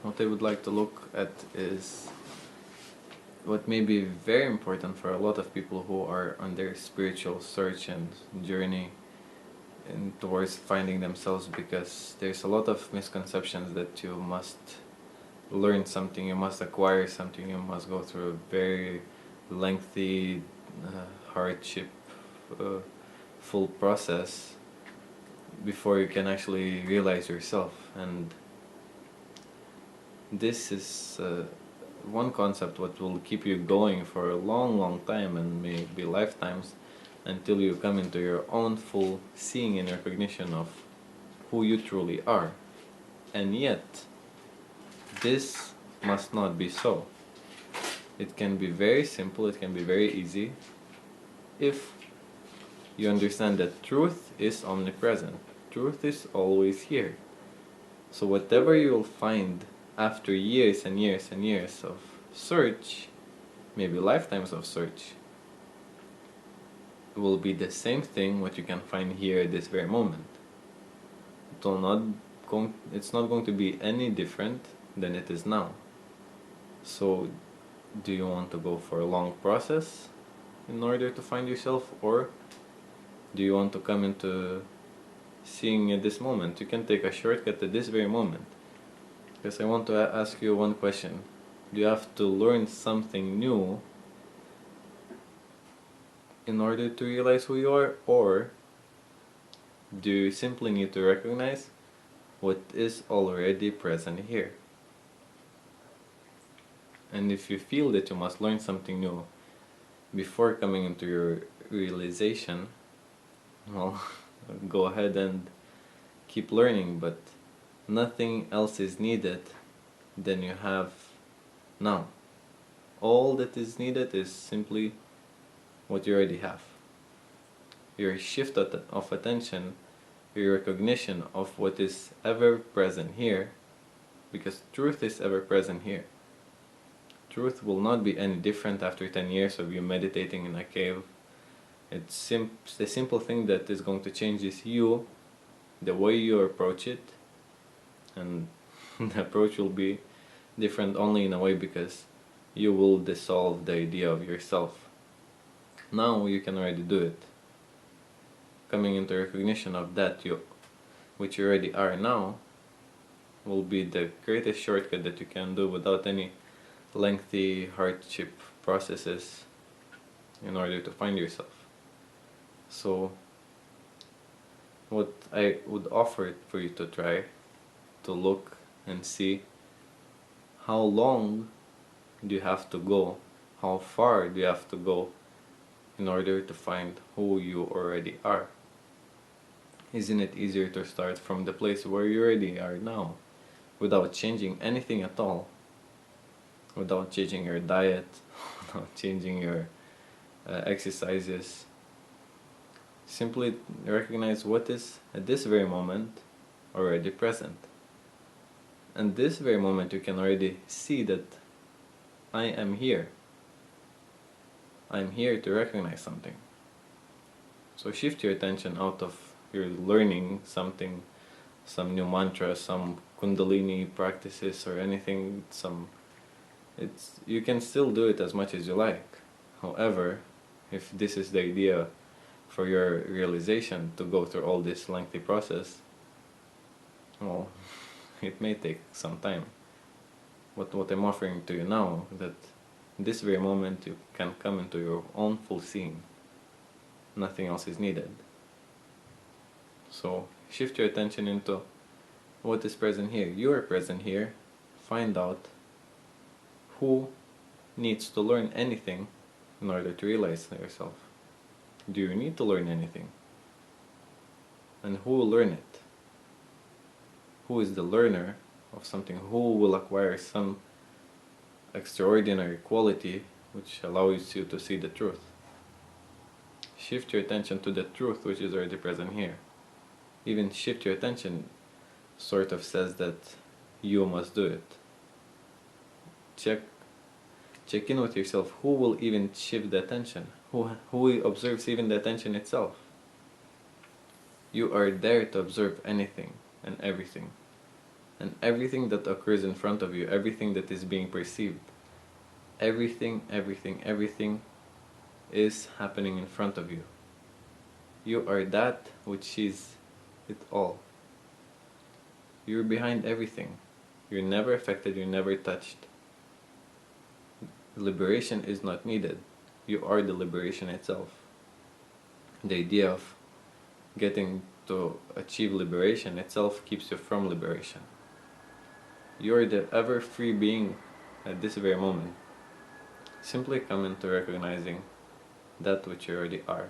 what I would like to look at is what may be very important for a lot of people who are on their spiritual search and journey and towards finding themselves, because there's a lot of misconceptions that you must learn something, you must acquire something, you must go through a very lengthy hardship full process before you can actually realize yourself. And this is one concept what will keep you going for a long time, and maybe lifetimes, until you come into your own full seeing and recognition of who you truly are. And yet this must not be so. It can be very simple, it can be very easy if you understand that truth is omnipresent. Truth is always here. So whatever you'll find after years and years and years of search, maybe lifetimes of search, will be the same thing what you can find here at this very moment. It's not going to be any different than it is now. So do you want to go for a long process in order to find yourself, or do you want to come into seeing at this moment? You can take a shortcut at this very moment. Because I want to ask you one question. Do you have to learn something new in order to realize who you are, or do you simply need to recognize what is already present here? And if you feel that you must learn something new before coming into your realization, well, go ahead and keep learning, but nothing else is needed than you have now. All that is needed is simply what you already have. Your shift of attention, your recognition of what is ever present here, because truth is ever present here. Truth will not be any different after 10 years of you meditating in a cave. It's the simple thing that is going to change is you, the way you approach it, and the approach will be different only in a way because you will dissolve the idea of yourself. Now you can already do it. Coming into recognition of that which you already are now, will be the greatest shortcut that you can do without any lengthy hardship processes in order to find yourself. So what I would offer for you to try to look and see, how long do you have to go, how far do you have to go in order to find who you already are. Isn't it easier to start from the place where you already are now, without changing anything at all, without changing your diet, without changing your exercises? Simply recognize what is at this very moment already present. And this very moment you can already see that I am here. I'm here to recognize something. So shift your attention out of your learning something, some new mantra, some kundalini practices or anything. You can still do it as much as you like. However, if this is the idea for your realization to go through all this lengthy process, well, it may take some time. But what I'm offering to you now, that this very moment you can come into your own full seeing. Nothing else is needed. So shift your attention into what is present here. You are present here. Find out who needs to learn anything in order to realize yourself. Do you need to learn anything? And who will learn it? Who is the learner of something? Who will acquire some extraordinary quality which allows you to see the truth? Shift your attention to the truth which is already present here. Even shift your attention sort of says that you must do it. Check in with yourself. Who will even shift the attention? Who observes even the attention itself? You are there to observe anything and everything. And everything that occurs in front of you, everything that is being perceived, everything is happening in front of you. You are that which is it all. You're behind everything. You're never affected, you're never touched. Liberation is not needed. You are the liberation itself. The idea of getting to achieve liberation itself keeps you from liberation. You are the ever free being at this very moment. Simply come into recognizing that which you already are.